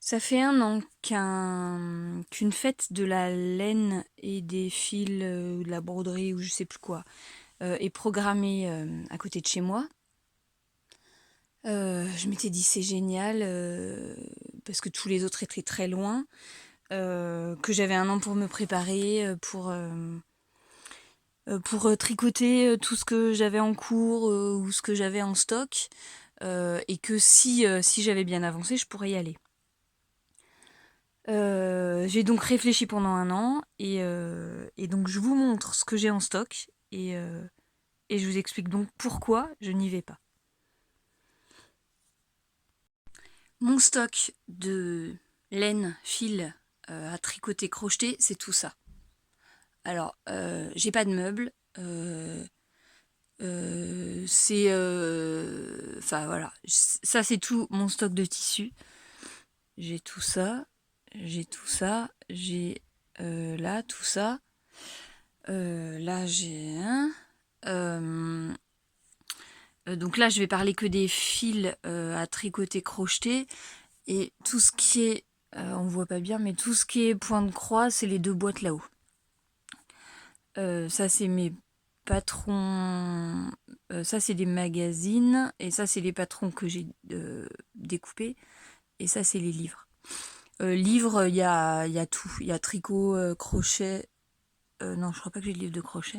Ça fait 1 an qu'une fête de la laine et des fils, ou de la broderie ou je sais plus quoi, est programmée, à côté de chez moi. Je m'étais dit: «C'est génial», parce que tous les autres étaient très loin, que j'avais 1 an pour me préparer, pour tricoter, tout ce que j'avais en cours, ou ce que j'avais en stock, et que si j'avais bien avancé, je pourrais y aller. J'ai donc réfléchi pendant 1 an et donc je vous montre ce que j'ai en stock et je vous explique donc pourquoi je n'y vais pas. Mon stock de laine, fil, à tricoter, crocheter, c'est tout ça. Alors, j'ai pas de meubles, enfin voilà, ça c'est tout mon stock de tissus. J'ai tout ça, j'ai tout ça, j'ai là tout ça. Là, j'ai un. Donc là, je vais parler que des fils à tricoter, crocheter. Et tout ce qui est, on voit pas bien, mais tout ce qui est point de croix, c'est les 2 boîtes là-haut. Ça, c'est mes patrons. Ça, c'est des magazines. Et ça, c'est les patrons que j'ai découpés. Et ça, c'est les livres. Livres, il y a tout. Il y a tricot, crochet. Non, je crois pas que j'ai de livre de crochet.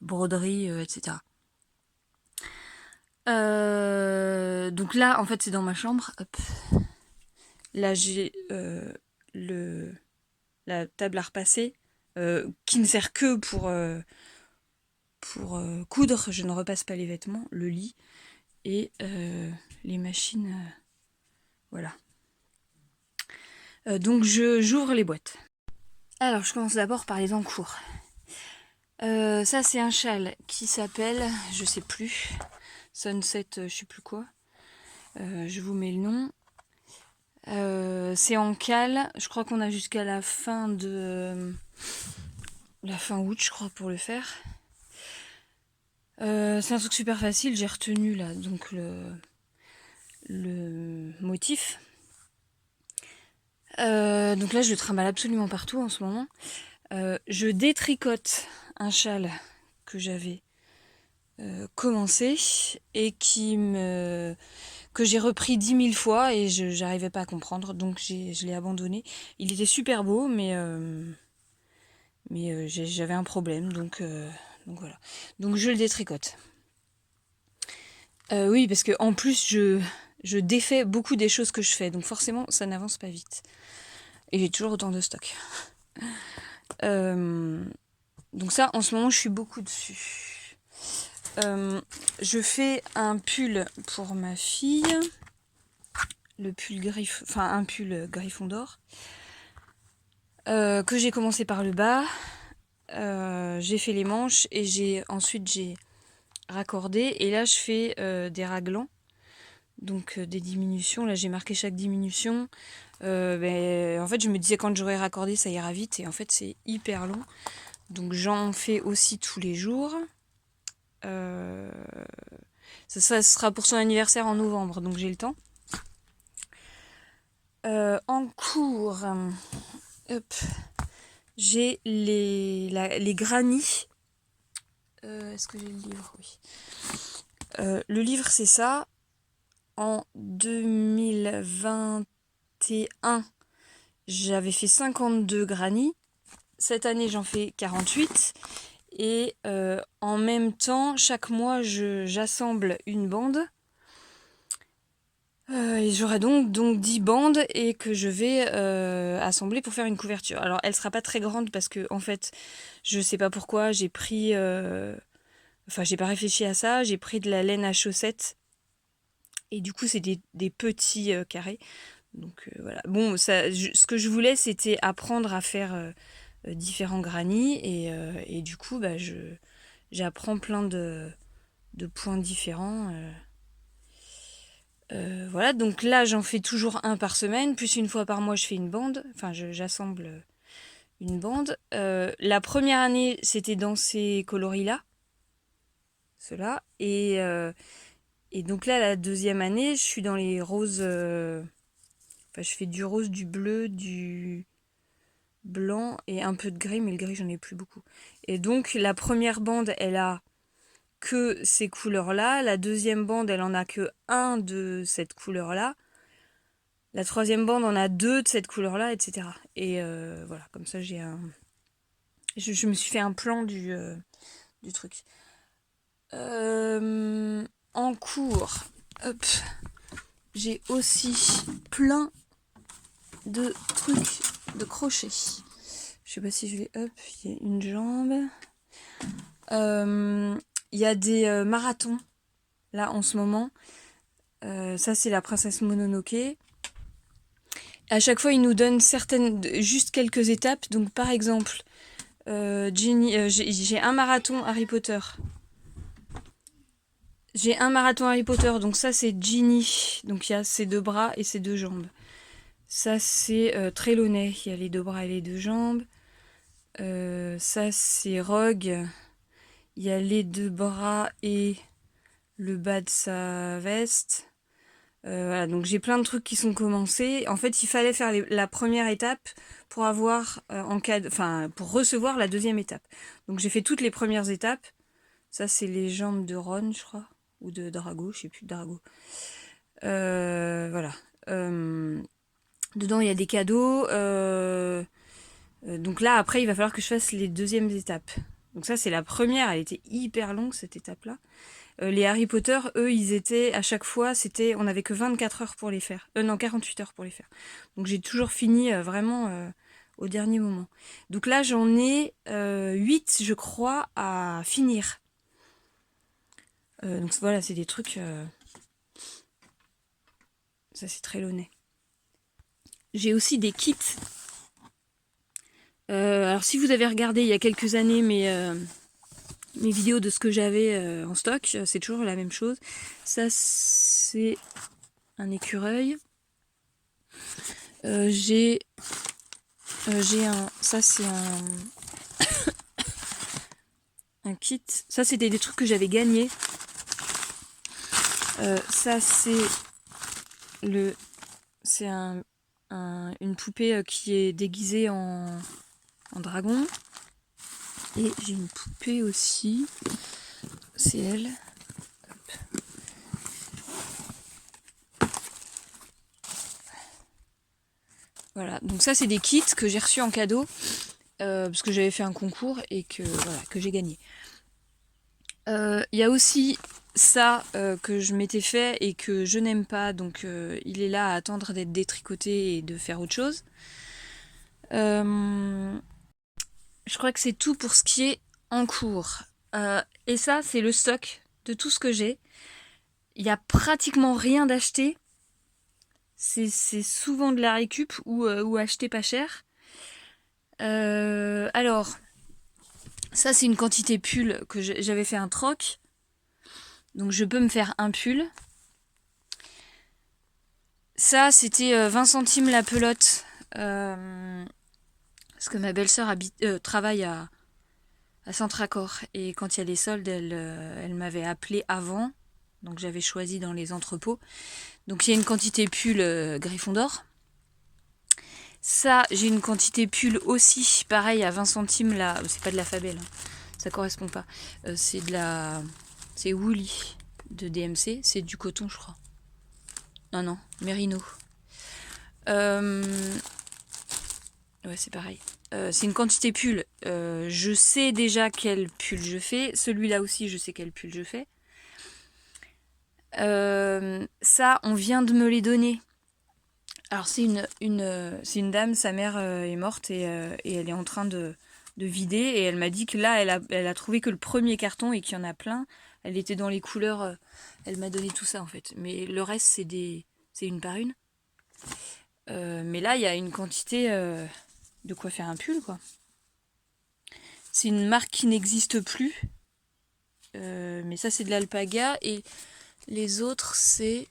Broderie, etc. Donc là, en fait, c'est dans ma chambre. Hop. Là, j'ai la table à repasser qui ne sert que pour coudre. Je ne repasse pas les vêtements, le lit et les machines. Voilà. Donc, j'ouvre les boîtes. Alors, je commence d'abord par les encours. Ça, c'est un châle qui s'appelle, je sais plus, Sunset, je sais plus quoi. Je vous mets le nom. C'est en cale. Je crois qu'on a jusqu'à la fin août, je crois, pour le faire. C'est un truc super facile. J'ai retenu là donc le motif. Donc là, je le trimballe absolument partout en ce moment. Je détricote un châle que j'avais commencé et que j'ai repris 10 000 fois et je n'arrivais pas à comprendre, donc je l'ai abandonné. Il était super beau, mais j'avais un problème, donc voilà. Donc je le détricote. Oui, parce que en plus je défais beaucoup des choses que je fais, donc forcément ça n'avance pas vite. Et j'ai toujours autant de stock. Donc ça, en ce moment, je suis beaucoup dessus. Je fais un pull pour ma fille. Le pull un pull Griffon d'or. Que j'ai commencé par le bas. J'ai fait les manches et ensuite j'ai raccordé. Et là, je fais des raglans. Donc des diminutions. Là, j'ai marqué chaque diminution. En fait, je me disais quand j'aurai raccordé, ça ira vite. Et en fait, c'est hyper long. Donc j'en fais aussi tous les jours. Ça sera pour son anniversaire en novembre, donc j'ai le temps. En cours, hop, j'ai les granits. Est-ce que j'ai le livre? Oui. Le livre, c'est ça. En 2021, j'avais fait 52 granits. Cette année, j'en fais 48. Et en même temps, chaque mois, j'assemble une bande. Et j'aurai donc 10 bandes et que je vais assembler pour faire une couverture. Alors, elle sera pas très grande parce que, en fait, je sais pas pourquoi, j'ai pris. Enfin, j'ai pas réfléchi à ça. J'ai pris de la laine à chaussettes. Et du coup, c'est des petits carrés. Donc voilà. Bon, ce que je voulais, c'était apprendre à faire différents granits. Et du coup, j'apprends plein de points différents. Voilà, donc là j'en fais toujours un par semaine, plus une fois par mois je fais une bande, enfin j'assemble une bande. La première année c'était dans ces coloris-là, ceux-là, et donc là la deuxième année je suis dans les roses Enfin, je fais du rose, du bleu, du blanc et un peu de gris, mais le gris, j'en ai plus beaucoup. Et donc, la première bande, elle a que ces couleurs-là. La deuxième bande, elle en a que un de cette couleur-là. La troisième bande en a deux de cette couleur-là, etc. Et voilà, comme ça, j'ai un... Je me suis fait un plan du truc. En cours, hop, j'ai aussi plein de trucs de crochet. Je sais pas si je vais... Hop, il y a une jambe. Il y a des marathons, là, en ce moment. Ça, c'est la princesse Mononoke. À chaque fois, ils nous donnent juste quelques étapes. Donc, par exemple, j'ai un marathon Harry Potter. J'ai un marathon Harry Potter, donc ça c'est Ginny. Donc il y a ses deux bras et ses deux jambes. Ça c'est Trelawney, il y a les deux bras et les deux jambes. Ça c'est Rogue, il y a les deux bras et le bas de sa veste. Voilà, donc j'ai plein de trucs qui sont commencés. En fait, il fallait faire la première étape pour avoir pour recevoir la deuxième étape. Donc j'ai fait toutes les premières étapes. Ça c'est les jambes de Ron, je crois, ou de Drago, je sais plus, de Drago. Voilà. Dedans il y a des cadeaux. Donc là après il va falloir que je fasse les deuxièmes étapes. Donc ça c'est la première, elle était hyper longue cette étape-là. Les Harry Potter, eux, ils étaient, à chaque fois, on n'avait que 24 heures pour les faire. Non, 48 heures pour les faire. Donc j'ai toujours fini vraiment au dernier moment. Donc là, j'en ai 8, je crois, à finir. Donc voilà, c'est des trucs... Ça, c'est très launay. J'ai aussi des kits. Alors si vous avez regardé il y a quelques années mes vidéos de ce que j'avais en stock, c'est toujours la même chose. Ça, c'est un écureuil. J'ai un... Ça, c'est un kit. Ça, c'était des trucs que j'avais gagnés. Ça, c'est une poupée qui est déguisée en dragon. Et j'ai une poupée aussi. C'est elle. Hop. Voilà, donc ça c'est des kits que j'ai reçus en cadeau parce que j'avais fait un concours et que j'ai gagné. Il y a aussi ça que je m'étais fait et que je n'aime pas, donc il est là à attendre d'être détricoté et de faire autre chose. Je crois que c'est tout pour ce qui est en cours. Et ça, c'est le stock de tout ce que j'ai. Il n'y a pratiquement rien d'acheté. C'est souvent de la récup ou acheté pas cher. Alors, ça c'est une quantité pull que j'avais fait un troc. Donc je peux me faire un pull. Ça c'était 20 centimes la pelote. Parce que ma belle-sœur travaille à Centracor. Et quand il y a les soldes, elle m'avait appelé avant. Donc j'avais choisi dans les entrepôts. Donc il y a une quantité pull Gryffondor. Ça, j'ai une quantité pull aussi, pareil à 20 centimes là. C'est pas de la Fabelle, hein. Ça correspond pas. C'est Woolly de DMC. C'est du coton, je crois. Non, Merino. Ouais, c'est pareil. C'est une quantité pull. Je sais déjà quel pull je fais. Celui-là aussi, je sais quel pull je fais. Ça, on vient de me les donner. Alors c'est une dame, sa mère est morte et elle est en train de vider et elle m'a dit que là elle a trouvé que le premier carton et qu'il y en a plein. Elle était dans les couleurs, elle m'a donné tout ça en fait. Mais le reste c'est une par une. Mais là il y a une quantité de quoi faire un pull quoi. C'est une marque qui n'existe plus. Mais ça c'est de l'alpaga et les autres c'est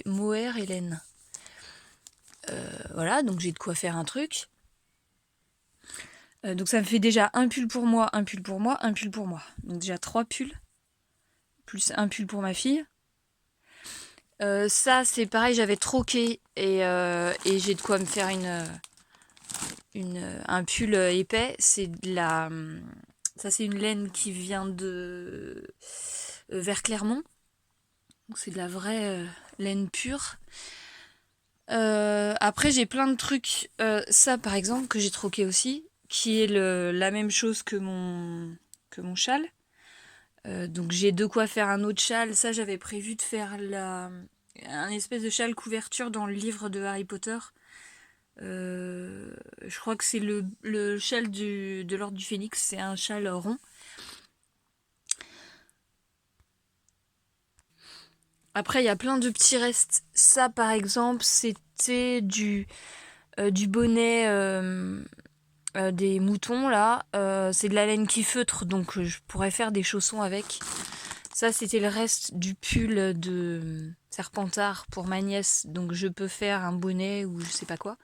mohair et laine. Voilà, donc j'ai de quoi faire un truc. Donc ça me fait déjà un pull pour moi, un pull pour moi, un pull pour moi. Donc déjà 3 pulls, plus un pull pour ma fille. Ça, c'est pareil, j'avais troqué et j'ai de quoi me faire un pull épais. Ça, c'est une laine qui vient de vers Clermont. Donc, c'est de la vraie laine pure. Après, j'ai plein de trucs. Ça, par exemple, que j'ai troqué aussi, qui est la même chose que mon châle. Donc j'ai de quoi faire un autre châle. Ça, j'avais prévu de faire un espèce de châle couverture dans le livre de Harry Potter. Je crois que c'est le châle de l'ordre du Phénix. C'est un châle rond. Après, il y a plein de petits restes. Ça, par exemple, c'était du bonnet des moutons, là. C'est de la laine qui feutre, donc je pourrais faire des chaussons avec. Ça, c'était le reste du pull de Serpentard pour ma nièce. Donc, je peux faire un bonnet ou je sais pas quoi.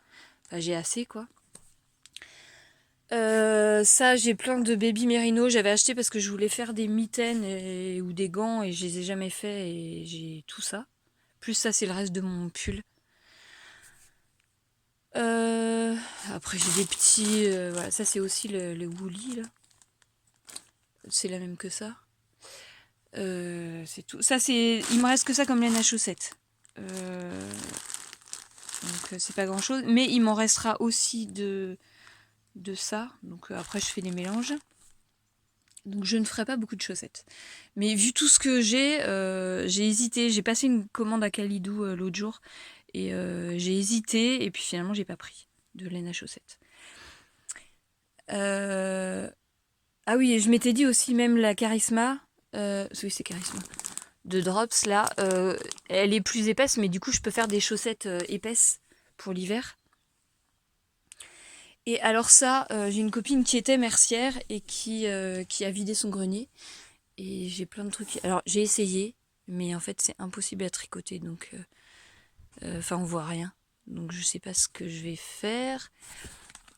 Enfin, j'ai assez, quoi. Ça, j'ai plein de baby mérino. J'avais acheté parce que je voulais faire des mitaines ou des gants et je les ai jamais fait et j'ai tout ça. Plus ça, c'est le reste de mon pull. Euh, Après, j'ai des petits. Voilà, ça, c'est aussi le woolly, là. C'est la même que ça. C'est tout. Ça, c'est. Il me reste que ça comme laine à chaussettes. Donc c'est pas grand chose. Mais il m'en restera aussi de ça. Donc après je fais des mélanges. Donc je ne ferai pas beaucoup de chaussettes. Mais vu tout ce que j'ai hésité. J'ai passé une commande à Kalidou l'autre jour. Et j'ai hésité. Et puis finalement j'ai pas pris de laine à chaussettes. Ah oui, et je m'étais dit aussi même la Charisma. Oui, c'est Charisma. De Drops là. Elle est plus épaisse. Mais du coup je peux faire des chaussettes épaisses pour l'hiver. Et alors ça, j'ai une copine qui était mercière et qui a vidé son grenier. Et j'ai plein de trucs. Alors j'ai essayé, mais en fait c'est impossible à tricoter, donc enfin on voit rien. Donc je sais pas ce que je vais faire.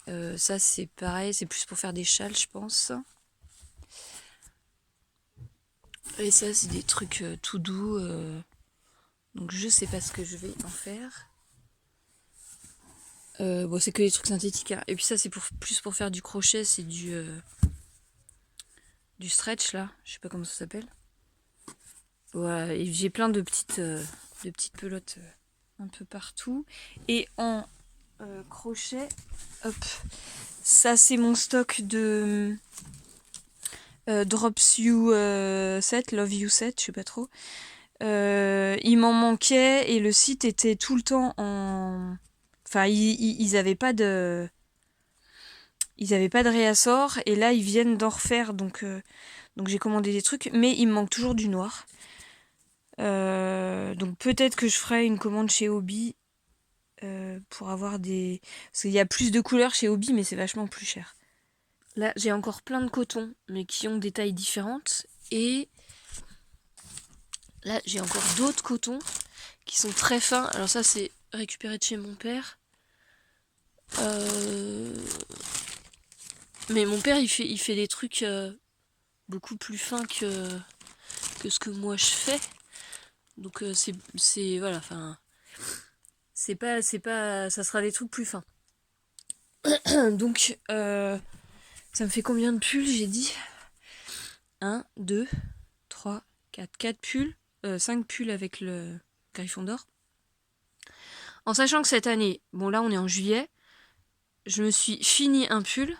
Ça c'est pareil, c'est plus pour faire des châles, je pense. Et ça c'est des trucs tout doux. Donc je sais pas ce que je vais en faire. Bon c'est que des trucs synthétiques, hein. Et puis ça c'est plus pour faire du crochet, c'est du stretch là, je sais pas comment ça s'appelle. Voilà, et j'ai plein de petites pelotes un peu partout. Et en crochet, hop, ça c'est mon stock de Drops You 7, Love You 7, je sais pas trop. Il m'en manquait et le site était tout le temps en... Enfin, ils avaient pas de... Ils avaient pas de réassort et là ils viennent d'en refaire donc j'ai commandé des trucs mais il me manque toujours du noir. Donc peut-être que je ferai une commande chez Hobby pour avoir des... Parce qu'il y a plus de couleurs chez Hobby mais c'est vachement plus cher. Là j'ai encore plein de cotons mais qui ont des tailles différentes. Et là j'ai encore d'autres cotons qui sont très fins. Alors ça c'est récupéré de chez mon père. Mais mon père il fait des trucs beaucoup plus fins que ce que moi je fais. Donc c'est voilà, enfin c'est pas ça sera des trucs plus fins. Donc ça me fait combien de pulls j'ai dit? 1, 2, 3, 4. 4 pulls. 5 pulls avec le Griffon d'or. En sachant que cette année, bon là on est en juillet, je me suis fini un pull.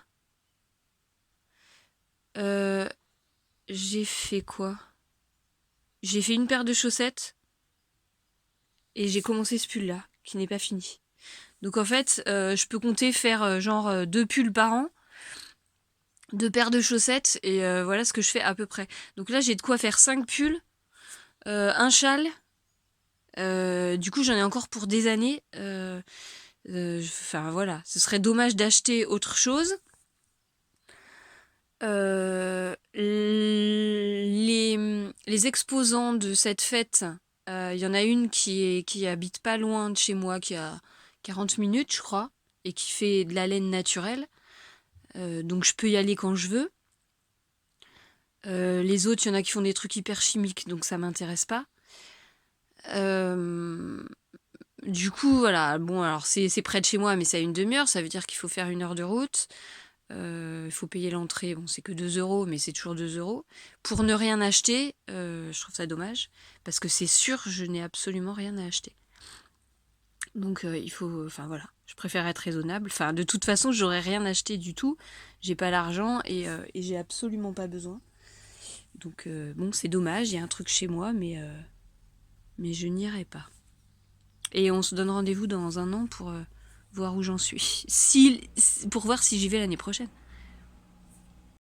J'ai fait quoi? J'ai fait une paire de chaussettes et j'ai commencé ce pull là, qui n'est pas fini. Donc en fait, je peux compter faire genre 2 pulls par an, 2 paires de chaussettes et voilà ce que je fais à peu près. Donc là j'ai de quoi faire 5 pulls, un châle. Du coup j'en ai encore pour des années. Enfin voilà, ce serait dommage d'acheter autre chose. Les exposants de cette fête, il y en a une qui habite pas loin de chez moi, qui a 40 minutes, je crois, et qui fait de la laine naturelle. Donc je peux y aller quand je veux. Les autres, il y en a qui font des trucs hyper chimiques, donc ça m'intéresse pas. Euh, du coup, voilà. Bon, alors c'est près de chez moi, mais c'est à une demi-heure. Ça veut dire qu'il faut faire 1 heure de route. Il faut payer l'entrée. Bon, c'est que 2 euros, mais c'est toujours 2 euros. Pour ne rien acheter, je trouve ça dommage. Parce que c'est sûr, je n'ai absolument rien à acheter. Donc il faut, enfin voilà, je préfère être raisonnable. Enfin, de toute façon, j'aurais rien acheté du tout. J'ai pas l'argent et j'ai absolument pas besoin. Donc bon, c'est dommage. Il y a un truc chez moi, mais je n'irai pas. Et on se donne rendez-vous dans un an pour voir où j'en suis. Pour voir si j'y vais l'année prochaine.